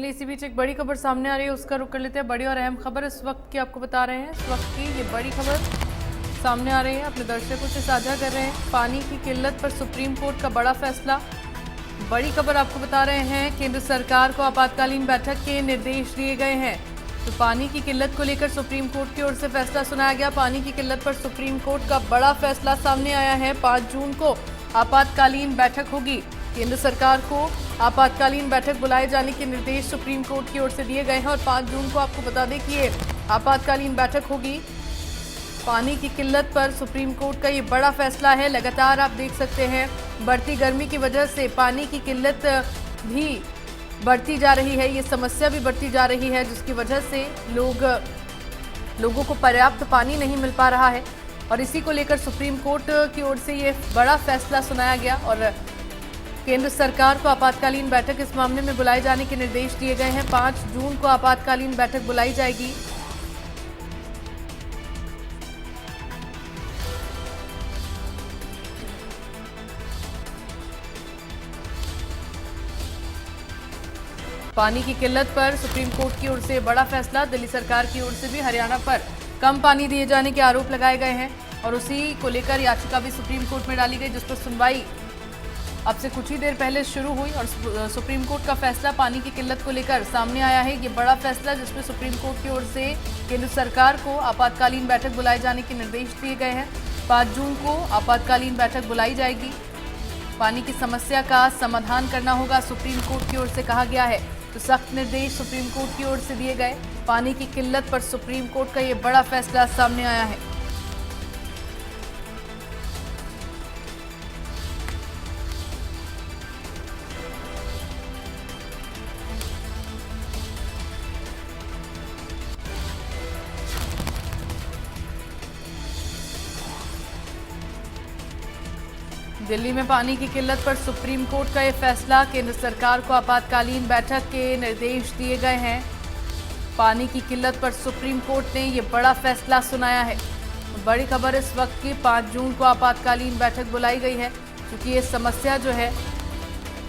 चलिए इसी बीच एक बड़ी खबर सामने आ रही है, उसका रुख कर लेते हैं। बड़ी और अहम खबर इस वक्त की आपको बता रहे हैं। इस वक्त की ये बड़ी खबर सामने आ रही है, अपने दर्शकों से साझा कर रहे हैं। पानी की किल्लत पर सुप्रीम कोर्ट का बड़ा फैसला। बड़ी खबर आपको बता रहे हैं, केंद्र सरकार को आपातकालीन बैठक के निर्देश दिए गए हैं। तो पानी की किल्लत को लेकर सुप्रीम कोर्ट की ओर से फैसला सुनाया गया। पानी की किल्लत पर सुप्रीम कोर्ट का बड़ा फैसला सामने आया है। 5 जून को आपातकालीन बैठक होगी। केंद्र सरकार को आपातकालीन बैठक बुलाए जाने के निर्देश सुप्रीम कोर्ट की ओर से दिए गए हैं और 5 जून को आपको बता दें कि ये आपातकालीन बैठक होगी। पानी की किल्लत पर सुप्रीम कोर्ट का ये बड़ा फैसला है। लगातार आप देख सकते हैं बढ़ती गर्मी की वजह से पानी की किल्लत भी बढ़ती जा रही है, ये समस्या भी बढ़ती जा रही है, जिसकी वजह से लोगों को पर्याप्त पानी नहीं मिल पा रहा है। और इसी को लेकर सुप्रीम कोर्ट की ओर से ये बड़ा फैसला सुनाया गया और केंद्र सरकार को आपातकालीन बैठक इस मामले में बुलाए जाने के निर्देश दिए गए हैं। 5 जून को आपातकालीन बैठक बुलाई जाएगी। पानी की किल्लत पर सुप्रीम कोर्ट की ओर से बड़ा फैसला। दिल्ली सरकार की ओर से भी हरियाणा पर कम पानी दिए जाने के आरोप लगाए गए हैं और उसी को लेकर याचिका भी सुप्रीम कोर्ट में डाली गई, जिस पर सुनवाई अब से कुछ ही देर पहले शुरू हुई और सुप्रीम कोर्ट का फैसला पानी की किल्लत को लेकर सामने आया है। ये बड़ा फैसला जिसमें सुप्रीम कोर्ट की ओर से केंद्र सरकार को आपातकालीन बैठक बुलाए जाने के निर्देश दिए गए हैं। 5 जून को आपातकालीन बैठक बुलाई जाएगी। पानी की समस्या का समाधान करना होगा, सुप्रीम कोर्ट की ओर से कहा गया है। तो सख्त निर्देश सुप्रीम कोर्ट की ओर से दिए गए। पानी की किल्लत पर सुप्रीम कोर्ट का ये बड़ा फैसला सामने आया है। दिल्ली में पानी की किल्लत पर सुप्रीम कोर्ट का यह फैसला। केंद्र सरकार को आपातकालीन बैठक के निर्देश दिए गए हैं। पानी की किल्लत पर सुप्रीम कोर्ट ने यह बड़ा फैसला सुनाया है। बड़ी खबर इस वक्त की, 5 जून को आपातकालीन बैठक बुलाई गई है क्योंकि ये समस्या जो है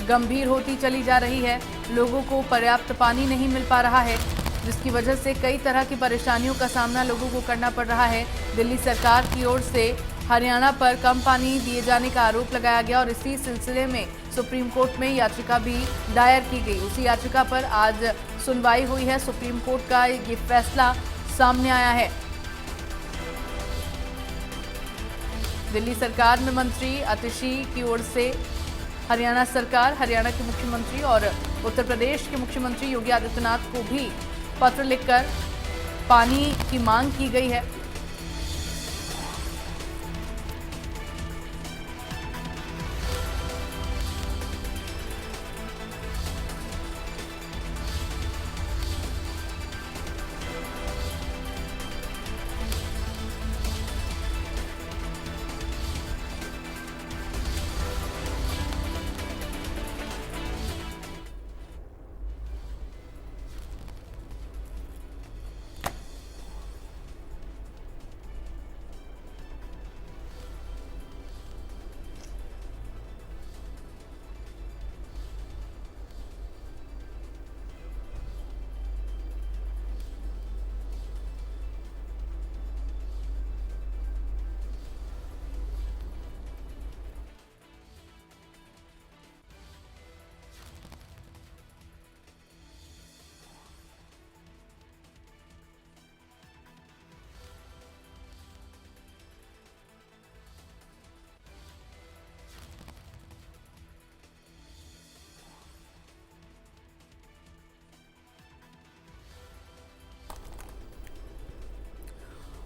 गंभीर होती चली जा रही है। लोगों को पर्याप्त पानी नहीं मिल पा रहा है, जिसकी वजह से कई तरह की परेशानियों का सामना लोगों को करना पड़ रहा है। दिल्ली सरकार की ओर से हरियाणा पर कम पानी दिए जाने का आरोप लगाया गया और इसी सिलसिले में सुप्रीम कोर्ट में याचिका भी दायर की गई। उसी याचिका पर आज सुनवाई हुई है। सुप्रीम कोर्ट का ये फैसला सामने आया है। दिल्ली सरकार में मंत्री आतिशी की ओर से हरियाणा सरकार, हरियाणा के मुख्यमंत्री और उत्तर प्रदेश के मुख्यमंत्री योगी आदित्यनाथ को भी पत्र लिखकर पानी की मांग की गई है।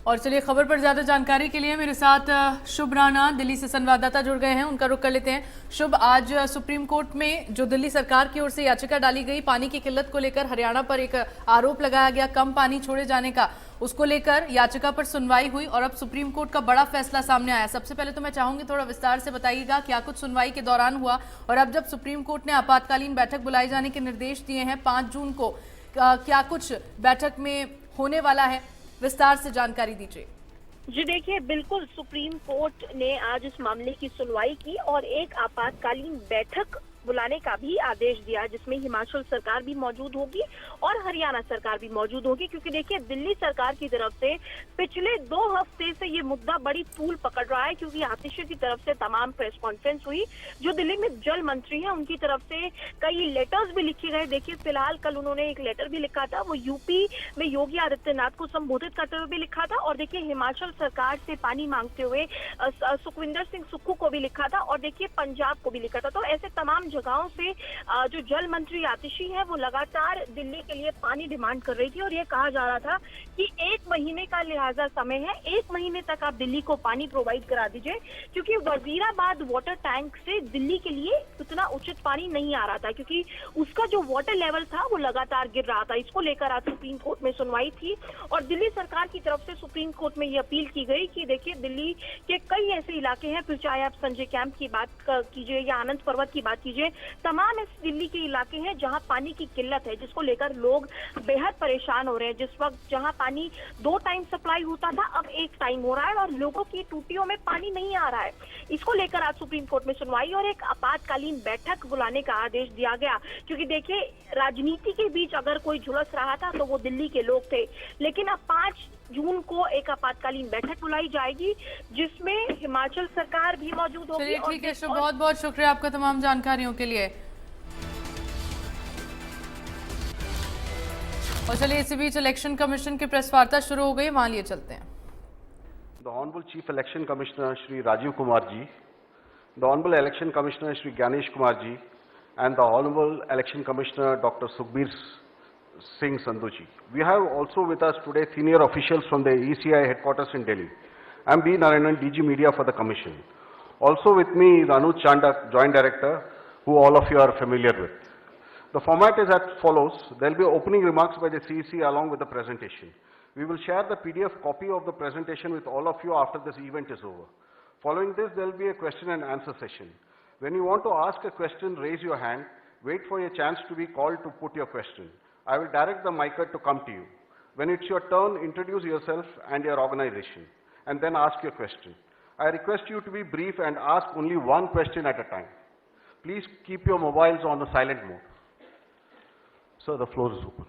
और चलिए खबर पर ज्यादा जानकारी के लिए मेरे साथ शुभ राणा दिल्ली से संवाददाता जुड़ गए हैं, उनका रुख कर लेते हैं। शुभ, आज सुप्रीम कोर्ट में जो दिल्ली सरकार की ओर से याचिका डाली गई, पानी की किल्लत को लेकर हरियाणा पर एक आरोप लगाया गया कम पानी छोड़े जाने का, उसको लेकर याचिका पर सुनवाई हुई और अब सुप्रीम कोर्ट का बड़ा फैसला सामने आया। सबसे पहले तो मैं चाहूंगी थोड़ा विस्तार से बताइएगा क्या कुछ सुनवाई के दौरान हुआ और अब जब सुप्रीम कोर्ट ने आपातकालीन बैठक बुलाए जाने के निर्देश दिए हैं 5 जून को, क्या कुछ बैठक में होने वाला है, विस्तार से जानकारी दीजिए। जी देखिए, बिल्कुल सुप्रीम कोर्ट ने आज इस मामले की सुनवाई की और एक आपातकालीन बैठक बुलाने का भी आदेश दिया, जिसमें हिमाचल सरकार भी मौजूद होगी और हरियाणा सरकार भी मौजूद होगी। क्योंकि देखिए, दिल्ली सरकार की तरफ से पिछले 2 हफ्ते से ये मुद्दा बड़ी तूल पकड़ रहा है, क्योंकि आतिशी की तरफ से तमाम प्रेस कॉन्फ्रेंस हुई। जो दिल्ली में जल मंत्री हैं, उनकी तरफ से कई लेटर्स भी लिखे गए। देखिए, फिलहाल कल उन्होंने एक लेटर भी लिखा था, वो यूपी में योगी आदित्यनाथ को संबोधित करते हुए भी लिखा था। और देखिए, हिमाचल सरकार से पानी मांगते हुए सुखविंदर सिंह सुक्खू को भी लिखा था, और देखिए पंजाब को भी लिखा था। तो ऐसे तमाम जगहों से जो जल मंत्री आतिशी है, वो लगातार दिल्ली के लिए पानी डिमांड कर रही थी। और ये कहा जा रहा था कि 1 महीने का लिहाजा समय है, 1 महीने तक आप दिल्ली को पानी प्रोवाइड करा दीजिए, क्योंकि वजीराबाद वाटर टैंक से दिल्ली के लिए उतना उचित पानी नहीं आ रहा था, क्योंकि उसका जो वाटर लेवल था वो लगातार गिर रहा था। इसको लेकर आज सुप्रीम कोर्ट में सुनवाई थी, और दिल्ली सरकार की तरफ से सुप्रीम कोर्ट में ये अपील की गई कि देखिए, दिल्ली के कई ऐसे इलाके हैं, फिर चाहे आप संजय कैंप की बात कीजिए या आनंद पर्वत की बात कीजिए, तमाम ऐसे दिल्ली के इलाके हैं जहां पानी की किल्लत है, जिसको लेकर लोग बेहद परेशान हो रहे हैं। जिस वक्त जहां पानी 2 टाइम सप्लाई होता था, अब 1 टाइम हो रहा है, और लोगों की टूटियों में पानी नहीं आ रहा है। इसको लेकर आज सुप्रीम कोर्ट में सुनवाई और एक आपातकालीन बैठक बुलाने का आदेश दिया गया। क्योंकि देखिए, राजनीति के बीच अगर कोई झुलस रहा था तो वो दिल्ली के लोग थे, लेकिन अब 5 जून को एक आपातकालीन बैठक बुलाई जाएगी, जिसमें हिमाचल सरकार भी मौजूद होगी। चलिए ठीक है, बहुत बहुत शुक्रिया आपका तमाम जानकारियों के लिए। और चलिए, इसी बीच इलेक्शन कमीशन की प्रेस वार्ता शुरू हो गई, वहां लिए चलते हैं। The Honorable Chief Election Commissioner Shri Rajiv Kumar ji, the Honorable Election Commissioner Shri Ganesh Kumar ji, and the Honorable Election Commissioner Dr. Sukhbir Singh Sandhu ji. We have also with us today senior officials from the ECI headquarters in Delhi. I am B. Narayanan, DG Media for the Commission. Also with me is Anuj Chandak, Joint Director, who all of you are familiar with. The format is as follows. There will be opening remarks by the CEC along with the presentation. We will share the PDF copy of the presentation with all of you after this event is over. Following this, there will be a question and answer session. When you want to ask a question, raise your hand. Wait for your chance to be called to put your question. I will direct the mic to come to you. When it's your turn, introduce yourself and your organization, and then ask your question. I request you to be brief and ask only one question at a time. Please keep your mobiles on the silent mode. Sir, the floor is open.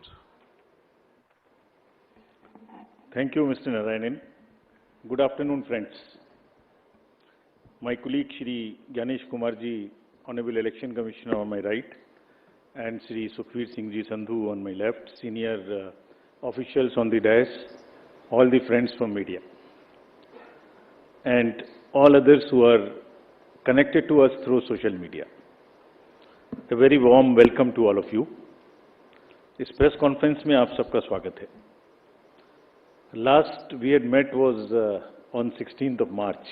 Thank you, Mr. Narayanan. Good afternoon, friends. My colleague Shri Ganesh Kumar ji, Honorable Election Commissioner on my right, and Shri Sukhbir Singh ji Sandhu on my left, senior officials on the dais, all the friends from media, and all others who are connected to us through social media. A very warm welcome to all of you. इस press conference में आप सबका स्वागत है। Last we had met was on 16th of March,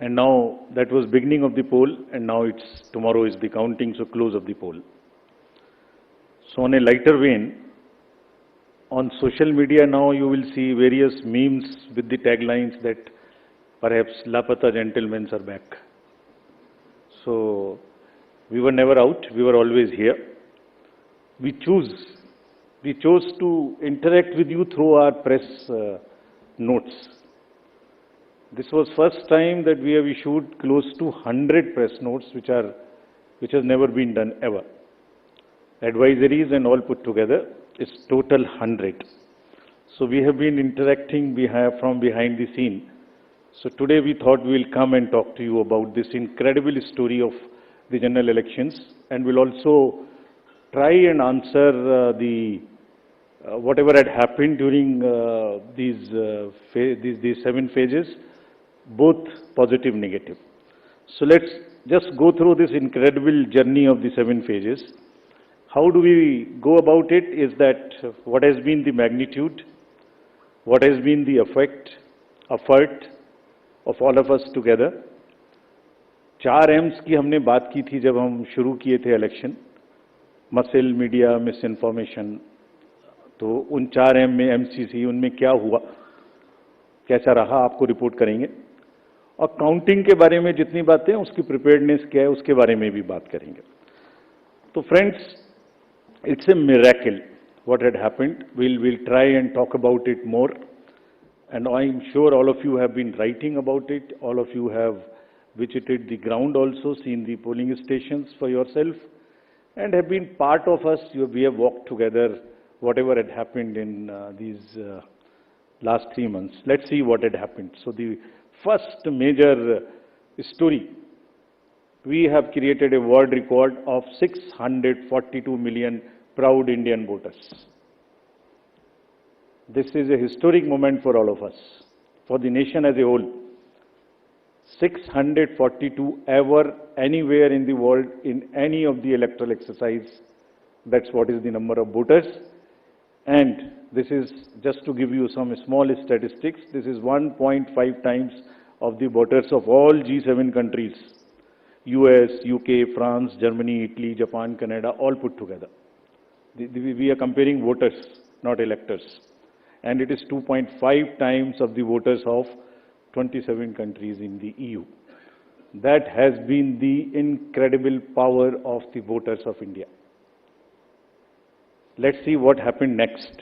and now that was beginning of the poll, and now tomorrow is the counting, so close of the poll. So on a lighter vein, on social media now you will see various memes with the taglines that perhaps Lapata gentlemen are back. So we were never out, we were always here. We chose to interact with you through our press notes. This was first time that we have issued close to 100 press notes, which has never been done ever. Advisories and all put together is total 100. So we have been interacting from behind the scene. So today we thought we will come and talk to you about this incredible story of the general elections, and we'll also try and answer whatever had happened during these 7 phases, both positive, negative. So let's just go through this incredible journey of the 7 phases. How do we go about it is that what has been the magnitude, what has been the effort of all of us together. 4 M's की हमने बात की थी जब हम शुरू किए थे election, muscle, media, miss information. तो उन 4 M में MCC, उनमें क्या हुआ, कैसा रहा, आपको रिपोर्ट करेंगे। और काउंटिंग के बारे में जितनी बातें, उसकी प्रिपेयर्डनेस क्या है, उसके बारे में भी बात करेंगे। तो friends, it's a miracle what had happened. We'll try and talk about it more, and I'm sure all of you have been writing about it, all of you have visited the ground also, seen the polling stations for yourself, and have been part of us. We have walked together, whatever had happened in these last 3 months. Let's see what had happened. So the first major story, we have created a world record of 642 million proud Indian voters. This is a historic moment for all of us, for the nation as a whole. 642 ever, anywhere in the world, in any of the electoral exercise. That's what is the number of voters. And this is, just to give you some small statistics, this is 1.5 times of the voters of all G7 countries. US, UK, France, Germany, Italy, Japan, Canada, all put together. We are comparing voters, not electors. And it is 2.5 times of the voters of 27 countries in the EU. That has been the incredible power of the voters of India. Let's see what happened next.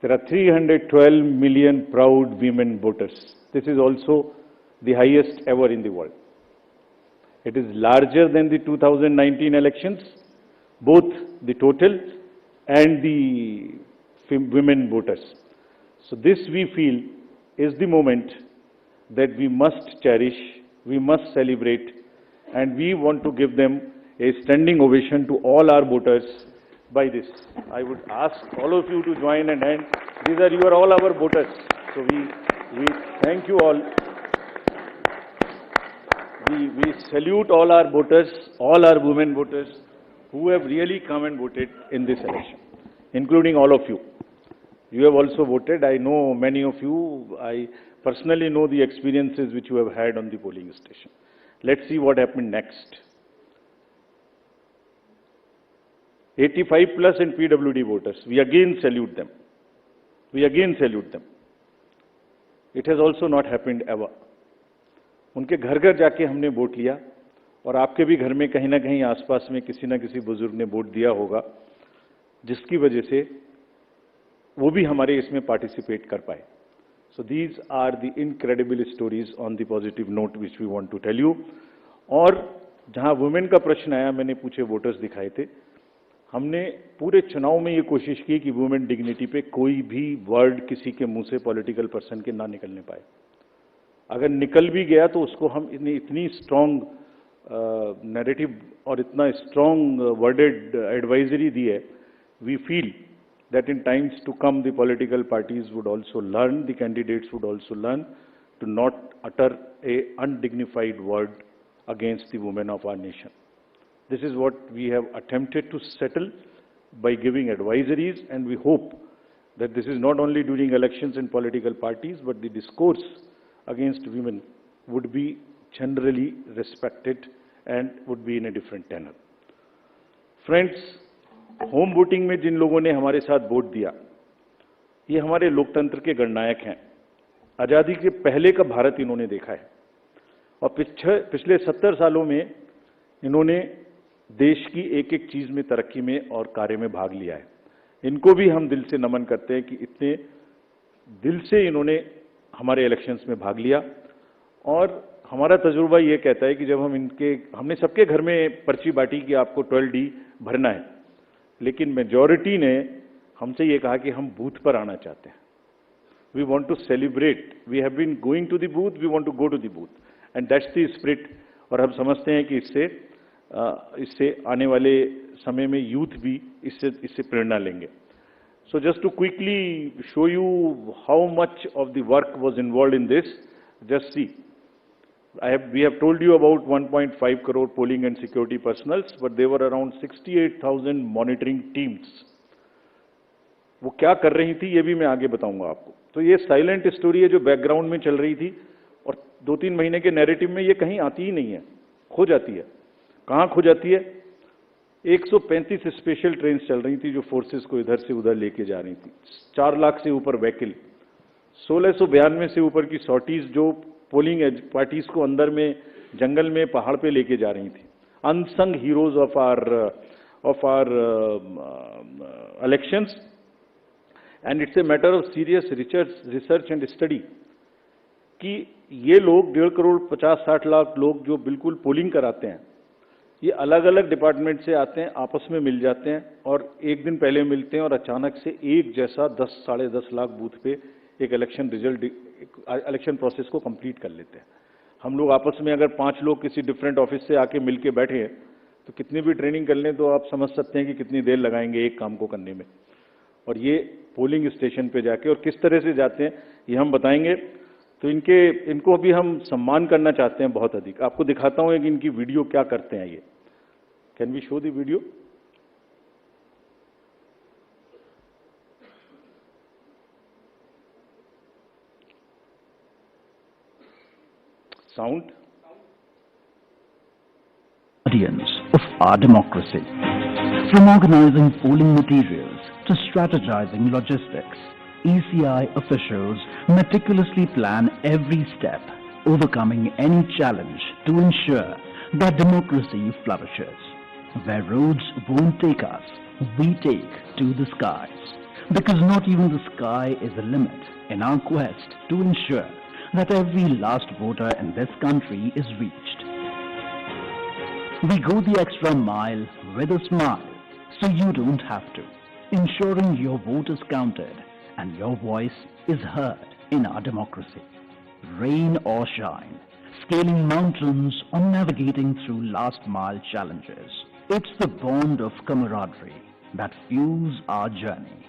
There are 312 million proud women voters. This is also the highest ever in the world. It is larger than the 2019 elections, both the total and the women voters. So this, we feel, is the moment that we must cherish, we must celebrate, and we want to give them a standing ovation to all our voters by this. I would ask all of you to join and hand. You are all our voters. So we thank you all. We salute all our voters, all our women voters who have really come and voted in this election, including all of you. You have also voted. I know many of you. I personally know the experiences which you have had on the polling station. Let's see what happened next. 85 plus and PWD voters. We again salute them. We again salute them. It has also not happened ever. उनके घर घर जाके हमने vote लिया और आपके भी घर में कहीं ना कहीं आसपास में किसी ना किसी बुजुर्ग ने वोट दिया होगा, जिसकी वजह से वो भी हमारे इसमें पार्टिसिपेट कर पाए. So these are the incredible stories on the positive note which we want to tell you. और जहां वुमेन का प्रश्न आया, मैंने पूछे वोटर्स दिखाए थे. हमने पूरे चुनाव में ये कोशिश की कि वुमेन डिग्निटी पे कोई भी वर्ड किसी के मुंह से पॉलिटिकल पर्सन के ना निकलने पाए. अगर निकल भी गया तो उसको हम इतनी स्ट्रॉन्ग नैरेटिव और इतना स्ट्रॉन्ग वर्डेड एडवाइजरी दी है. We feel that in times to come the political parties would also learn, the candidates would also learn to not utter a undignified word against the women of our nation. This is what we have attempted to settle by giving advisories, and we hope that this is not only during elections and political parties, but the discourse against women would be generally respected and would be in a different tenor. Friends, home voting में जिन लोगों ने हमारे साथ vote दिया, ये हमारे लोकतंत्र के गणनायक हैं. आज़ादी के पहले का भारत इन्होंने देखा है और पिछले 70 सालों में इन्होंने देश की एक एक चीज में, तरक्की में और कार्य में भाग लिया है. इनको भी हम दिल से नमन करते हैं कि इतने दिल से इन्होंने हमारे इलेक्शंस में भाग लिया. और हमारा तजुर्बा ये कहता है कि जब हमने सबके घर में पर्ची बांटी कि आपको 12D भरना है, लेकिन मेजॉरिटी ने हमसे ये कहा कि हम बूथ पर आना चाहते हैं. We want to celebrate. We have been going to the booth, we want to go to the booth, and that's the spirit. और हम समझते हैं कि इससे आने वाले समय में यूथ भी इससे प्रेरणा लेंगे. So just to quickly show you how much of the work was involved in this, just see. We have told you about 1.5 crore polling and security personals, but there were around 68,000 monitoring teams. वो क्या कर रही थी ये भी मैं आगे बताऊंगा आपको. तो ये साइलेंट स्टोरी है जो बैकग्राउंड में चल रही थी और 2-3 महीने के नैरेटिव में ये कहीं आती ही नहीं है, खो जाती है. कहाँ खो जाती है? 135 स्पेशल ट्रेन चल रही थी जो फोर्सेस को इधर से उधर लेके जा रही थी. 4 लाख से ऊपर व्हीकल, 1692 से ऊपर की सॉर्टीज जो पोलिंग पार्टीज को अंदर में जंगल में पहाड़ पे लेके जा रही थी. Unsung heroes of our elections, and it's a matter of serious research and study कि ये लोग 1.5 करोड़ 50-60 लाख लोग जो बिल्कुल पोलिंग कराते हैं, ये अलग अलग डिपार्टमेंट से आते हैं, आपस में मिल जाते हैं और एक दिन पहले मिलते हैं और अचानक से एक जैसा 10 साढ़े 10 लाख बूथ पे एक इलेक्शन प्रोसेस को कंप्लीट कर लेते हैं। हम लोग आपस में अगर 5 लोग किसी डिफरेंट ऑफिस से आके मिल के बैठे हैं तो कितनी भी ट्रेनिंग कर लें तो आप समझ सकते हैं कि कितनी देर लगाएंगे एक काम को करने में। और ये पोलिंग स्टेशन पे जाके और किस तरह से जाते हैं ये हम बताएंगे। तो इनको अभी हम सम्मान करना चाहते हैं बहुत अधिक। आपको दिखाता हूं कि इनकी वीडियो क्या करते हैं ये। Can we show the video? Sound Of our democracy. From organizing polling materials to strategizing logistics, ECI officials meticulously plan every step, overcoming any challenge to ensure that democracy flourishes. Where roads won't take us, we take to the skies. Because not even the sky is a limit in our quest to ensure that every last voter in this country is reached. We go the extra mile with a smile, so you don't have to, ensuring your vote is counted and your voice is heard in our democracy. Rain or shine, scaling mountains or navigating through last mile challenges, it's the bond of camaraderie that fuels our journey.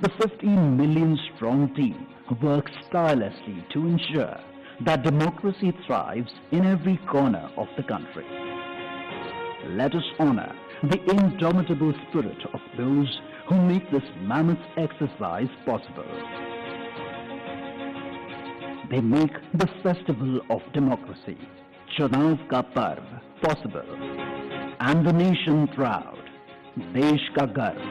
The 15 million strong team works tirelessly to ensure that democracy thrives in every corner of the country. Let us honor the indomitable spirit of those who make this mammoth exercise possible. They make the festival of democracy, Chunav ka Parv, possible, and the nation proud, Desh ka Garv.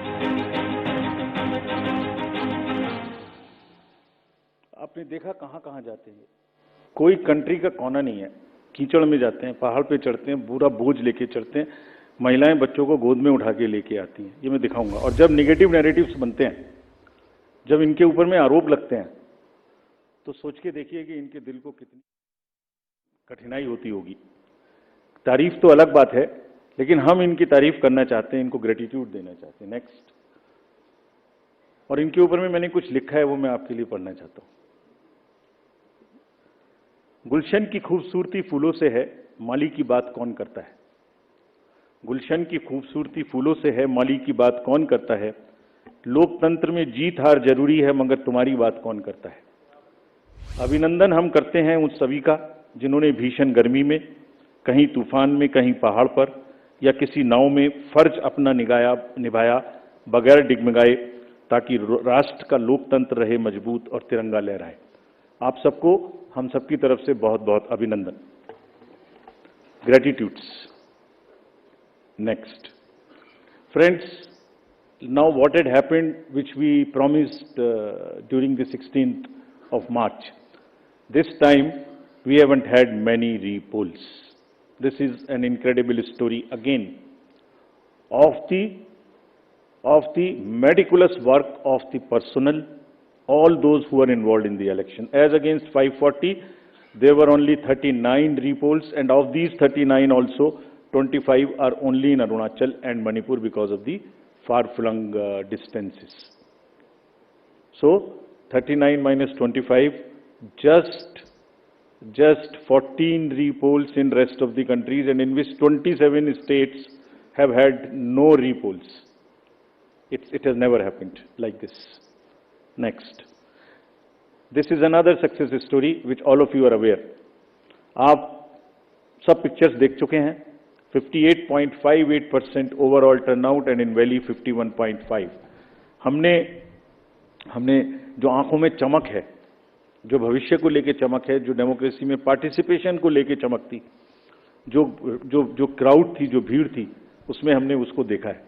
आपने देखा कहां जाते हैं? कोई country का कोना नहीं है। कीचड़ में जाते हैं, पहाड़ पे चढ़ते हैं, पूरा बोझ लेके चढ़ते हैं, महिलाएं बच्चों को गोद में उठा के लेके आती हैं। ये मैं दिखाऊंगा। और जब नेगेटिव नैरेटिव्स बनते हैं, जब इनके ऊपर में आरोप लगते हैं, तो सोच के देखिए कि इनके दिल को कितनी कठिनाई होती होगी। तारीफ तो अलग बात है, लेकिन हम इनकी तारीफ करना चाहते हैं, इनको ग्रेटिट्यूड देना चाहते हैं। नेक्स्ट। और इनके ऊपर में मैंने कुछ लिखा है, वो मैं आपके लिए पढ़ना चाहता हूं। गुलशन की खूबसूरती फूलों से है, माली की बात कौन करता है। गुलशन की खूबसूरती फूलों से है, माली की बात कौन करता है। लोकतंत्र में जीत हार जरूरी है, मगर तुम्हारी बात कौन करता है। अभिनंदन हम करते हैं उन सभी का जिन्होंने भीषण गर्मी में, कहीं तूफान में, कहीं पहाड़ पर या किसी नाव में फर्ज अपना निभाया बगैर डिगमगाए, ताकि राष्ट्र का लोकतंत्र रहे मजबूत और तिरंगा लहराए। आप सबको हम सबकी तरफ से बहुत बहुत अभिनंदन। Gratitudes. Next. Friends, now what had happened, which we promised during the 16th of March, this time we haven't had many repolls. This is an incredible story again of the meticulous work of the personnel, all those who are involved in the election. As against 540, there were only 39 repolls, and of these 39 also, 25 are only in Arunachal and Manipur because of the far-flung distances. So, 39 minus 25, just 14 repolls in rest of the countries, and in which 27 states have had no repolls. It has never happened like this. Next. This is another success story which all of you are aware. आप सब pictures देख चुके हैं। 58.58% overall turnout and in valley 51.5। हमने जो आंखों में चमक है, जो भविष्य को लेके चमक है, जो डेमोक्रेसी में पार्टिसिपेशन को लेके चमक थी, जो क्राउड थी, जो भीड़ थी, उसमें हमने उसको देखा है।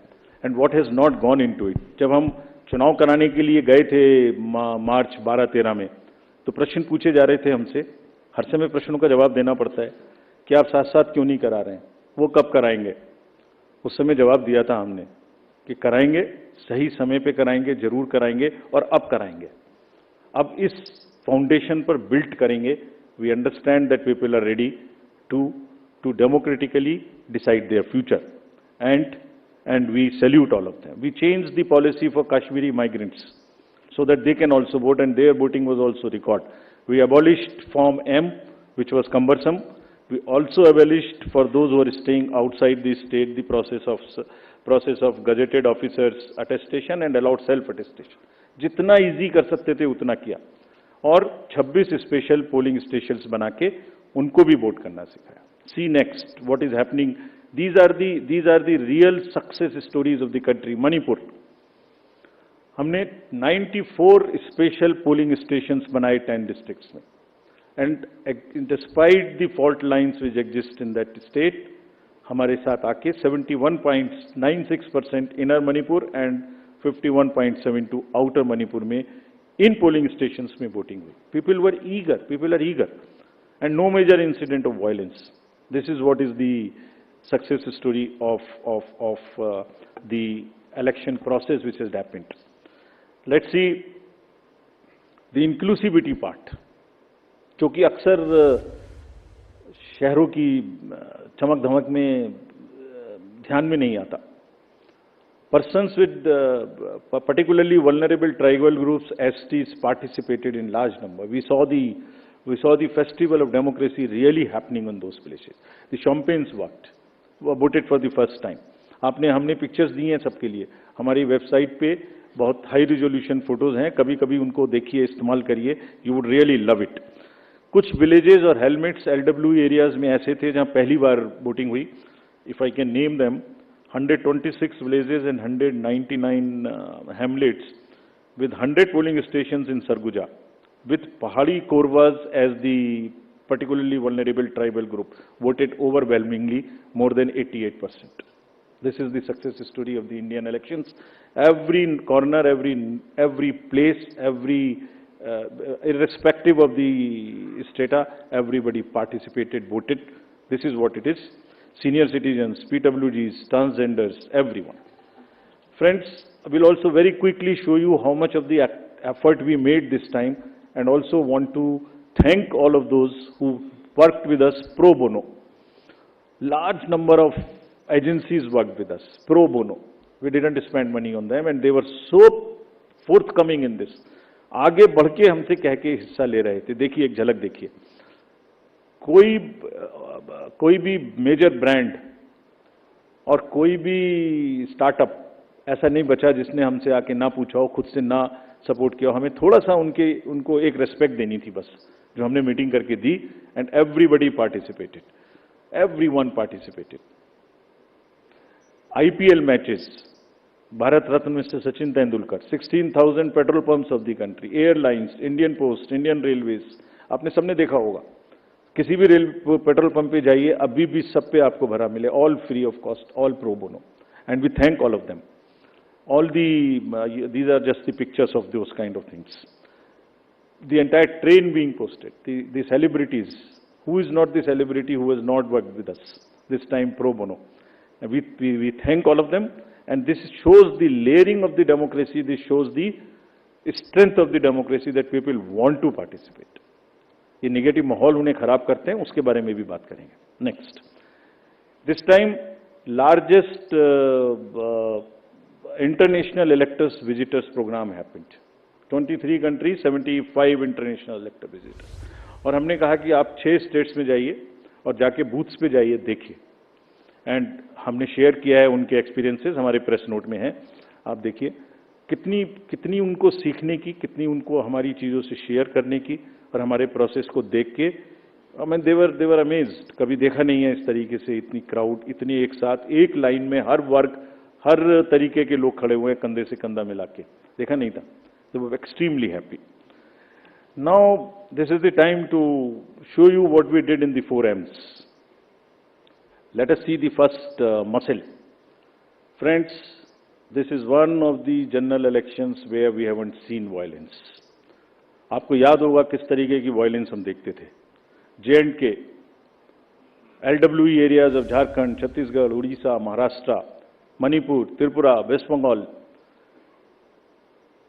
And what has not gone into it. जब हम चुनाव कराने के लिए गए थे मार्च 12-13 में, तो प्रश्न पूछे जा रहे थे हमसे। हर समय प्रश्नों का जवाब देना पड़ता है कि आप साथ साथ क्यों नहीं करा रहे हैं, वो कब कराएंगे। उस समय जवाब दिया था हमने कि कराएंगे, सही समय पे कराएंगे, जरूर कराएंगे और अब कराएंगे। अब इस फाउंडेशन पर बिल्ड करेंगे We understand that people are ready to democratically decide their future, and we salute all of them. We changed the policy for Kashmiri migrants so that they can also vote, and their voting was also recorded. We abolished Form M, which was cumbersome. We also abolished for those who are staying outside the state the process of gazetted officers attestation and allowed self-attestation. जितना easy कर सकते थे उतना किया, और 26 special polling stations बना के उनको भी वोट करना सिखाया. See next what is happening. These are the real success stories of the country. Manipur, हमने 94 स्पेशल पोलिंग स्टेशंस बनाए 10 डिस्ट्रिक्ट्स में, and despite the fault lines which exist in that state, हमारे साथ आके 71.96% inner Manipur and 51.72 outer Manipur में इन polling stations में voting हुई. People are eager and no major incident of violence. This is what is the success story of the election process which has happened. Let's see the inclusivity part, जो कि अक्सर शहरों की चमक धमक में ध्यान में नहीं आता. Persons with particularly vulnerable tribal groups, STs, participated in large number. We saw the festival of democracy really happening in those places. The champagnes voted for the first time. हमने पिक्चर्स दी हैं सबके लिए. हमारी वेबसाइट पे बहुत high resolution photos हैं, कभी कभी उनको देखिए, इस्तेमाल करिए. You would really love it. कुछ विलेजेस और हेलमेट्स LW एरियाज में ऐसे थे जहां पहली बार वोटिंग हुई. If I can name them, 126 villages and 199 hamlets with 100 polling stations in Sarguja, with Pahadi Korwas as the particularly vulnerable tribal group, voted overwhelmingly, more than 88%. This is the success story of the Indian elections. Every corner, every place, irrespective of the strata, everybody participated, voted. This is what it is. Senior citizens, PWGs, transgenders, everyone. Friends, I will also very quickly show you how much of the effort we made this time, and also want to thank all of those who worked with us pro bono. Large number of agencies worked with us pro bono. We didn't spend money on them, and they were so forthcoming in this. आगे बढ़ के हमसे कह के हिस्सा ले रहे थे. देखिए, एक झलक देखिए. कोई भी मेजर ब्रांड और कोई भी स्टार्टअप ऐसा नहीं बचा जिसने हमसे आके ना पूछा हो, खुद से ना सपोर्ट किया हो. हमें थोड़ा सा उनको एक रेस्पेक्ट देनी थी बस, जो हमने मीटिंग करके दी. And everybody participated, everyone participated. IPL matches, Bharat Ratna mister Sachin Tendulkar, 16,000 petrol pumps of the country, airlines, Indian post, Indian railways. आपने सबने देखा होगा, किसी भी पेट्रोल पंप पे जाइए, अभी भी सब पे आपको भरा मिले, all free of cost, all pro bono, and we thank all of them. All these are just the pictures of those kind of things. The entire train being posted, the celebrities. Who is not the celebrity who has not worked with us this time pro bono? And we thank all of them, and this shows the layering of the democracy. This shows the strength of the democracy, that people want to participate. ये negative माहौल उन्हें खराब करते हैं, उसके बारे में भी बात करेंगे. Next, this time largest international electors visitors program happened. 23 countries, 75 international elector visitors. और हमने कहा कि आप 6 स्टेट्स में जाइए और जाके बूथ्स पे जाइए, देखिए. एंड हमने शेयर किया है उनके एक्सपीरियंसेस, हमारे प्रेस नोट में है. आप देखिए कितनी उनको सीखने की, कितनी उनको हमारी चीज़ों से शेयर करने की, और हमारे प्रोसेस को देख के मैं देवर अमेज्ड. कभी देखा नहीं है इस तरीके से इतनी क्राउड, इतनी एक साथ एक लाइन में हर वर्ग, हर तरीके के लोग खड़े हुए हैं, कंधे से कंधा मिला के. देखा नहीं था. They were extremely happy. Now, this is the time to show you what we did in the 4 M's. Let us see the first muscle. Friends, this is one of the general elections where we haven't seen violence. आपको याद होगा किस तरीके की violence हम देखते थे. J&K, LWE areas of Jharkhand, Chhattisgarh, Odisha, Maharashtra, Manipur, Tripura, West Bengal.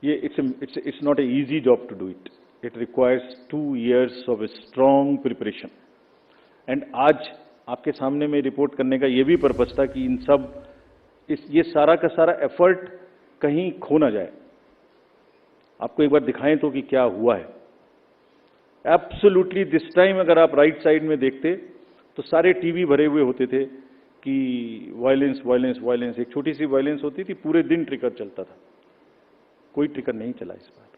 It's not an easy job to do it. It requires 2 years of a strong preparation. And आज आपके सामने में रिपोर्ट करने का ये भी पर्पस था कि इन सब ये सारा का सारा एफर्ट कहीं खो ना जाए। आपको एक बार दिखाएं तो कि क्या हुआ है। एब्सोल्युटली दिस टाइम अगर आप राइट साइड में देखते तो सारे टीवी भरे हुए होते थे कि वायलेंस वायलेंस वायलेंस, एक छोटी सी वायलेंस होती थी, पूरे दिन ट्रिगर चलता था। कोई ट्रिगर नहीं चला इस बार।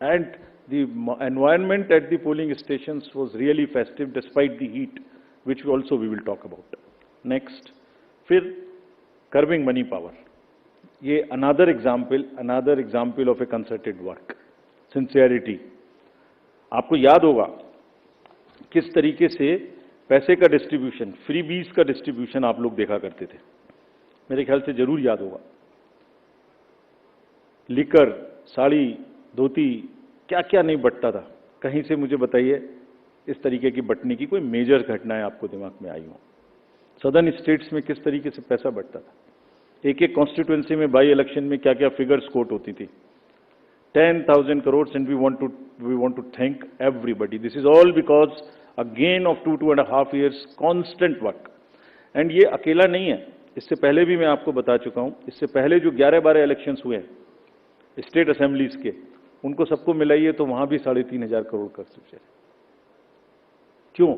And the environment at the polling stations was really festive despite the heat, which we will talk about. Next, फिर curbing money power. ये another example of a concerted work. Sincerity. आपको याद होगा किस तरीके से पैसे का डिस्ट्रीब्यूशन, फ्री बीज का डिस्ट्रीब्यूशन आप लोग देखा करते थे। मेरे ख्याल से जरूर याद होगा। लिकर, साड़ी, धोती, क्या क्या नहीं बटता था। कहीं से मुझे बताइए इस तरीके की बटने की कोई मेजर घटनाएं आपको दिमाग में आई हो। सदर्न स्टेट्स में किस तरीके से पैसा बटता था। एक एक कॉन्स्टिट्यूएंसी में बाई इलेक्शन में क्या क्या फिगर्स कोट होती थी। 10,000 crores and we want to thank everybody. This is all because again of 2.5 years constant work. And ये अकेला नहीं है, इससे पहले भी मैं आपको बता चुका हूं। इससे पहले जो 11-12 इलेक्शंस हुए हैं स्टेट असेंबलीज के, उनको सबको मिलाइए तो वहां भी 3,500 करोड़ कर चुके। क्यों?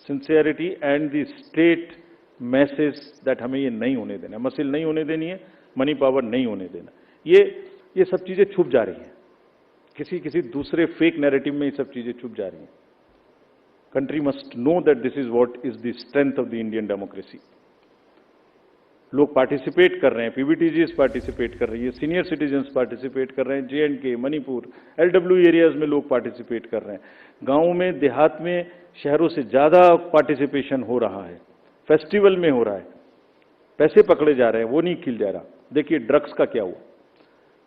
Sincerity and the state message that हमें ये नहीं होने देना, मसिल नहीं होने देनी है, मनी पावर नहीं होने देना। ये सब चीजें छुप जा रही हैं, किसी दूसरे फेक नैरेटिव में ये सब चीजें छुप जा रही हैं। Country must know that this is what is the strength of the Indian democracy. लोग पार्टिसिपेट कर रहे हैं, पीबीटीजीज पार्टिसिपेट कर रही है, सीनियर सिटीजन्स पार्टिसिपेट कर रहे हैं, JNK, मणिपुर, LW एरियाज में लोग पार्टिसिपेट कर रहे हैं। गांवों में, देहात में, शहरों से ज्यादा पार्टिसिपेशन हो रहा है। फेस्टिवल में हो रहा है, पैसे पकड़े जा रहे हैं, वो नहीं खिल जा रहा। देखिए ड्रग्स का क्या हुआ।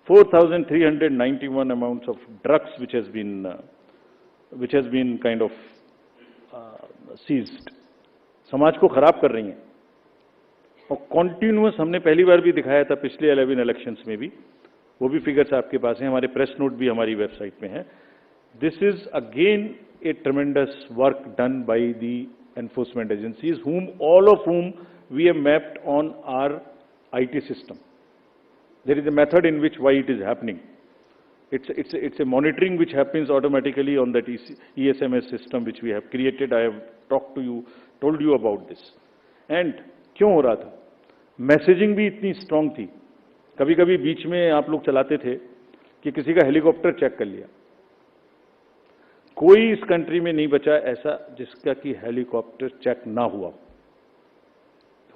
4,391 amounts of drugs which has been kind of seized. समाज को खराब कर रही हैं और कॉन्टिन्यूअस, हमने पहली बार भी दिखाया था पिछले 11 इलेक्शंस में भी, वो भी फिगर्स आपके पास हैं, हमारे प्रेस नोट भी हमारी वेबसाइट में है। This is again A ट्रेमेंडस work done by the enforcement agencies all of whom we have mapped on our IT system. There is a method in which why it is happening. It's a monitoring which happens automatically on that ESMS system which we have created. I have told you about this. And क्यों हो रहा था? Messaging भी इतनी strong थी। कभी कभी बीच में आप लोग चलाते थे कि किसी का हेलीकॉप्टर चेक कर लिया। कोई इस कंट्री में नहीं बचा ऐसा जिसका कि हेलीकॉप्टर चेक ना हुआ।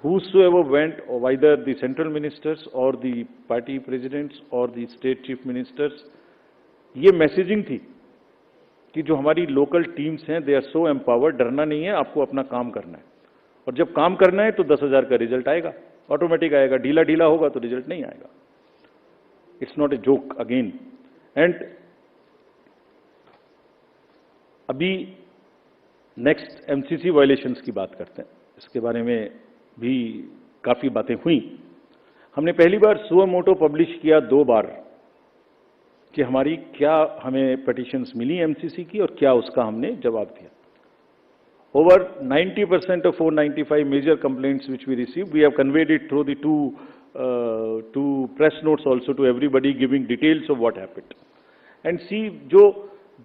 Whosoever went, or either the central ministers or the party presidents or the state chief ministers, ये मैसेजिंग थी कि जो हमारी लोकल टीम्स हैं, दे आर सो एम्पावर्ड, डरना नहीं है, आपको अपना काम करना है। और जब काम करना है तो 10,000 का रिजल्ट आएगा, ऑटोमेटिक आएगा। ढीला होगा तो रिजल्ट नहीं आएगा। It's not a joke again. And अभी नेक्स्ट MCC वायलेशंस की बात करते हैं। इसके बारे में भी काफी बातें हुई। हमने पहली बार सुओ मोटो पब्लिश किया 2 बार कि हमें पिटीशंस मिली MCC की और क्या उसका हमने जवाब दिया। Over 90% of 495 major complaints which we received, we have conveyed it through the two press notes also to everybody, giving details of what happened. And see,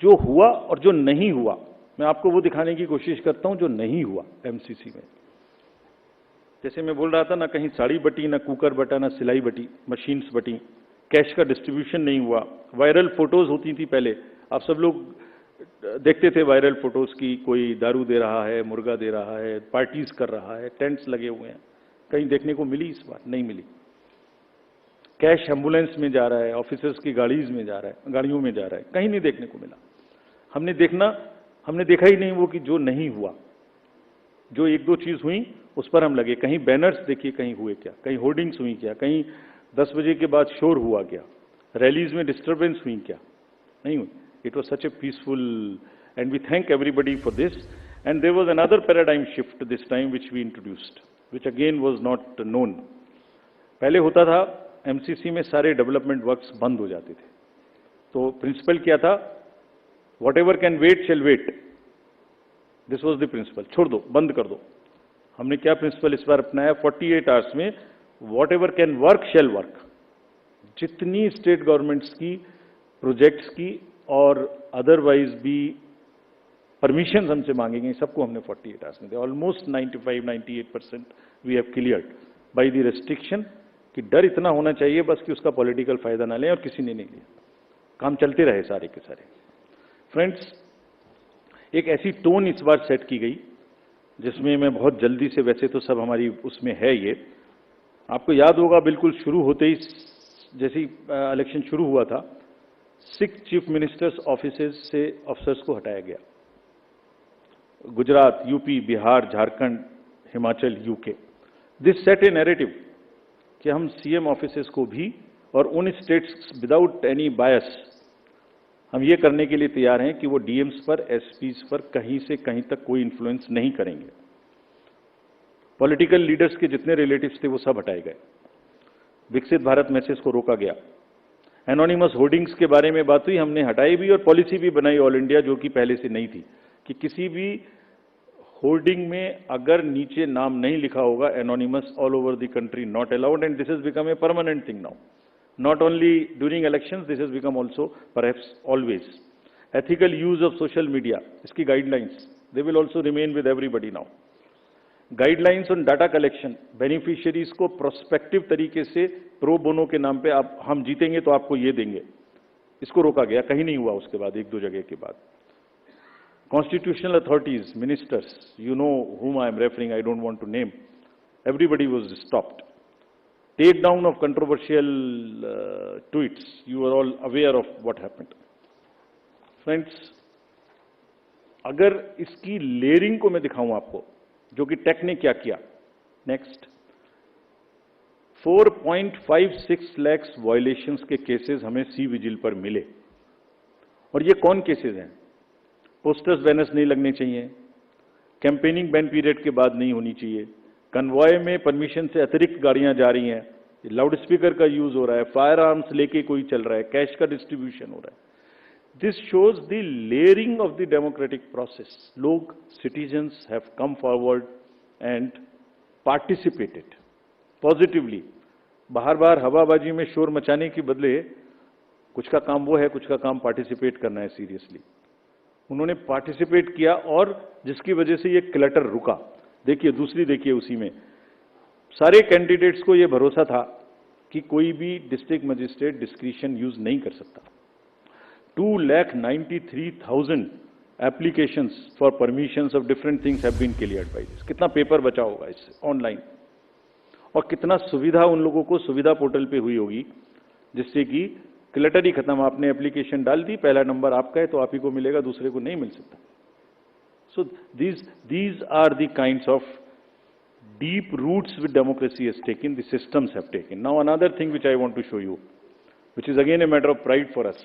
जो हुआ और जो नहीं हुआ, मैं आपको वो दिखाने की कोशिश करता हूं जो नहीं हुआ MCC में। जैसे मैं बोल रहा था ना, कहीं साड़ी बटी, ना कुकर बटा, ना सिलाई बटी, मशीन्स बटी, कैश का डिस्ट्रीब्यूशन नहीं हुआ। वायरल फोटोज होती थी पहले, आप सब लोग देखते थे वायरल फोटोज की, कोई दारू दे रहा है, मुर्गा दे रहा है, पार्टीज कर रहा है, टेंट्स लगे हुए हैं। कहीं देखने को मिली? इस बार नहीं मिली। कैश एम्बुलेंस में जा रहा है, ऑफिसर्स की गाड़ियों में जा रहा है, कहीं नहीं देखने को मिला। हमने देखा ही नहीं वो कि जो नहीं हुआ। जो 1-2 चीज हुई उस पर हम लगे। कहीं बैनर्स देखिए, कहीं हुए क्या, कहीं होर्डिंग्स हुई क्या, कहीं 10 बजे के बाद शोर हुआ क्या, रैलीज में डिस्टर्बेंस हुई क्या? नहीं हुई। It was such a peaceful and we thank everybody for this. And there was another paradigm shift this time which we introduced, which again was not known. पहले होता था एमसीसी में सारे डेवलपमेंट वर्क्स बंद हो जाते थे। तो प्रिंसिपल क्या था? Whatever can wait shall wait. This was the principle. छोड़ दो, बंद कर दो। हमने क्या प्रिंसिपल इस बार अपनाया? 48 आवर्स में whatever can work shall work. जितनी स्टेट गवर्नमेंट्स की प्रोजेक्ट्स की और अदरवाइज भी परमिशन हमसे मांगेंगे, सबको हमने 48 आवर्स में दिया। Almost 95-98% we have cleared by the restriction. कि डर इतना होना चाहिए बस कि उसका पॉलिटिकल फायदा ना लें, और किसी ने नहीं लिया। काम चलते रहे सारे के सारे। फ्रेंड्स, एक ऐसी टोन इस बार सेट की गई जिसमें मैं बहुत जल्दी से, वैसे तो सब हमारी उसमें है ये, आपको याद होगा बिल्कुल शुरू होते ही जैसे इलेक्शन शुरू हुआ था, 6 चीफ मिनिस्टर्स ऑफिसेज से अफसर्स को हटाया गया। Gujarat, UP, Bihar, Jharkhand, Himachal, UK. This set A narrative कि हम सीएम ऑफिसेज को भी, और उन स्टेट्स विदाउट एनी बायस, हम ये करने के लिए तैयार हैं कि वो डीएम्स पर, एसपीज पर कहीं से कहीं तक कोई इन्फ्लुएंस नहीं करेंगे। पॉलिटिकल लीडर्स के जितने रिलेटिव्स थे वो सब हटाए गए। विकसित भारत मैसेज को रोका गया। एनोनिमस होर्डिंग्स के बारे में बात हुई, हमने हटाई भी और पॉलिसी भी बनाई ऑल इंडिया, जो कि पहले से नहीं थी, कि किसी भी होर्डिंग में अगर नीचे नाम नहीं लिखा होगा anonymous, all over the country not allowed. And this has become a permanent thing now, not only during elections, this has become also perhaps always. Ethical use of social media, iski guidelines, they will also remain with everybody now. Guidelines on data collection, beneficiaries को prospective तरीके से pro bono के नाम पे आप, हम जीतेंगे तो आपको ये देंगे, इसको रोका गया। कहीं नहीं हुआ उसके बाद, एक दो जगह के बाद। Constitutional authorities, ministers, you know whom I am referring, I don't want to name, everybody was stopped. Take down of controversial tweets. You are all aware of what happened. Friends, अगर इसकी लेयरिंग को मैं दिखाऊं आपको, जो कि take ने क्या किया। नेक्स्ट, 4.56 लाख वायलेशंस के केसेस हमें सी विजिल पर मिले। और ये कौन केसेस हैं? पोस्टर्स बैनर्स नहीं लगने चाहिए, कैंपेनिंग बैन पीरियड के बाद नहीं होनी चाहिए, कन्वॉय में परमिशन से अतिरिक्त गाड़ियां जा रही हैं, लाउड स्पीकर का यूज हो रहा है, फायर आर्म्स लेके कोई चल रहा है, कैश का डिस्ट्रीब्यूशन हो रहा है। This shows the layering of the democratic process. लोग, citizens have come forward and participated positively. बाहर बाहर हवाबाजी में शोर मचाने के बदले कुछ का काम वो है, कुछ का काम पार्टिसिपेट करना है सीरियसली। उन्होंने पार्टिसिपेट किया और जिसकी वजह से ये क्लटर रुका। देखिए, दूसरी देखिए, उसी में सारे कैंडिडेट्स को ये भरोसा था कि कोई भी डिस्ट्रिक्ट मजिस्ट्रेट डिस्क्रिशन यूज नहीं कर सकता। 2,93,000 applications for permissions of different things have been cleared by this. कितना पेपर बचा होगा इससे ऑनलाइन, और कितना सुविधा उन लोगों को सुविधा पोर्टल पे हुई होगी, जिससे कि क्लटर ही खत्म। आपने एप्लीकेशन डाल दी, पहला नंबर आपका है तो आप ही को मिलेगा, दूसरे को नहीं मिल सकता। So these are the kinds of deep roots which democracy has taken, the systems have taken. Now another thing which I want to show you, which is again a matter of pride for us.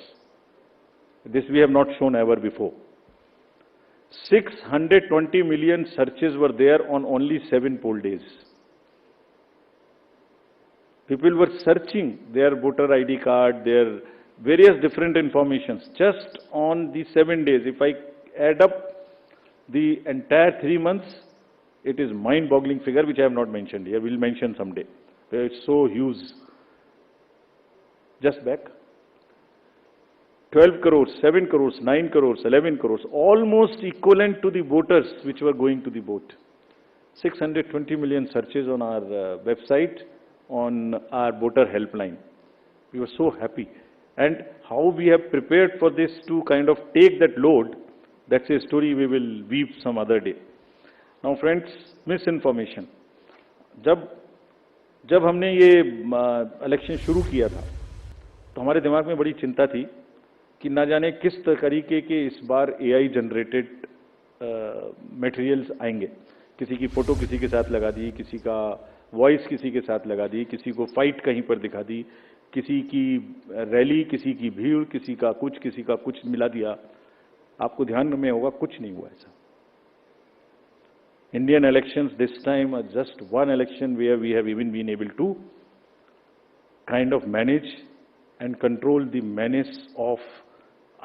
This we have not shown ever before. 620 million searches were there on only 7 poll days. People were searching their voter ID card, their various different informations just on the 7 days. If I add up the entire 3 months, it is mind-boggling figure which I have not mentioned here. We'll mention someday. It's so huge. Just back. 12 crores, 7 crores, 9 crores, 11 crores, almost equivalent to the voters which were going to the vote. 620 million searches on our website, on our voter helpline. We were so happy. And how we have prepared for this to kind of take that load, that's a story we will weave some other day. Now friends, misinformation. जब हमने ये election शुरू किया था तो हमारे दिमाग में बड़ी चिंता थी कि ना जाने किस तरीके के इस बार AI जनरेटेड मटेरियल्स आएंगे। किसी की फोटो किसी के साथ लगा दी, किसी का वॉइस किसी के साथ लगा दी, किसी को फाइट कहीं पर दिखा दी, किसी की रैली, किसी की भीड़, किसी का कुछ मिला दिया। आपको ध्यान में होगा, कुछ नहीं हुआ ऐसा। Indian elections this time are just one election where we have even been able to kind of manage and control the menace of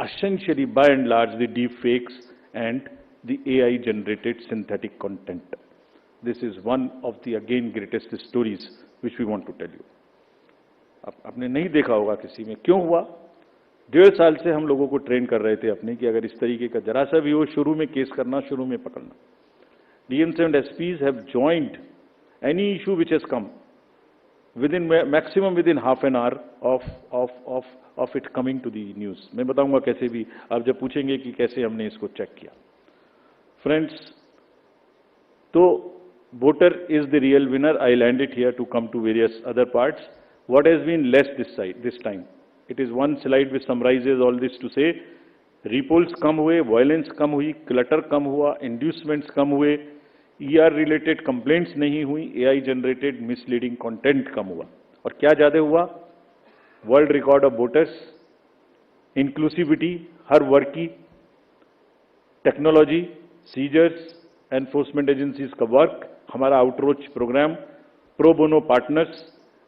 essentially, by and large, the deep fakes and the AI-generated synthetic content. This is one of the, again, greatest stories which we want to tell you. आपने नहीं देखा होगा किसी में, क्यों हुआ? 1.5 साल से हम लोगों को ट्रेन कर रहे थे अपने कि अगर इस तरीके का जरा सा भी हो, शुरू में केस करना, शुरू में पकड़ना. DMs and SPs have joined any issue which has come within maximum within half an hour of it coming to the news. मैं बताऊंगा कैसे भी, आप जब पूछेंगे कि कैसे हमने इसको चेक किया. Friends, तो voter is the real winner. I'll end it here to come to various other parts. What has been less this time? It is one slide which summarizes all this to say, repolls कम हुए, violence कम हुई, clutter कम हुआ, inducements कम हुए, ER related complaints नहीं हुई, AI generated misleading content कम हुआ. और क्या ज़्यादा हुआ? World record of voters, inclusivity, हर वर्ग की, टेक्नोलॉजी, सीजर्स, एनफोर्समेंट एजेंसीज का वर्क, हमारा outreach programme, pro bono partners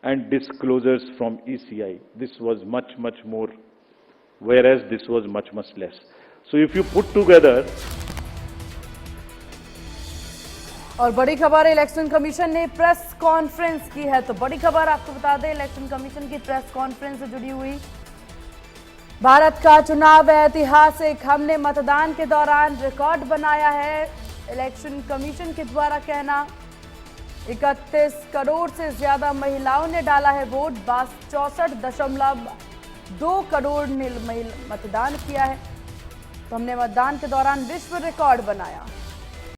and disclosures from ECI. This was much more, whereas this was much less. So if you put together. और बड़ी खबर, election commission ने press conference की है, तो बड़ी खबर आपको बता दें, इलेक्शन कमीशन की प्रेस कॉन्फ्रेंस से जुड़ी हुई. भारत का चुनाव है ऐतिहासिक, हमने मतदान के दौरान रिकॉर्ड बनाया है. इलेक्शन कमीशन के द्वारा कहना, 31 करोड़ से ज्यादा महिलाओं ने डाला है वोट, 64.2 करोड़ ने मतदान किया है. तो हमने मतदान के दौरान विश्व रिकॉर्ड बनाया.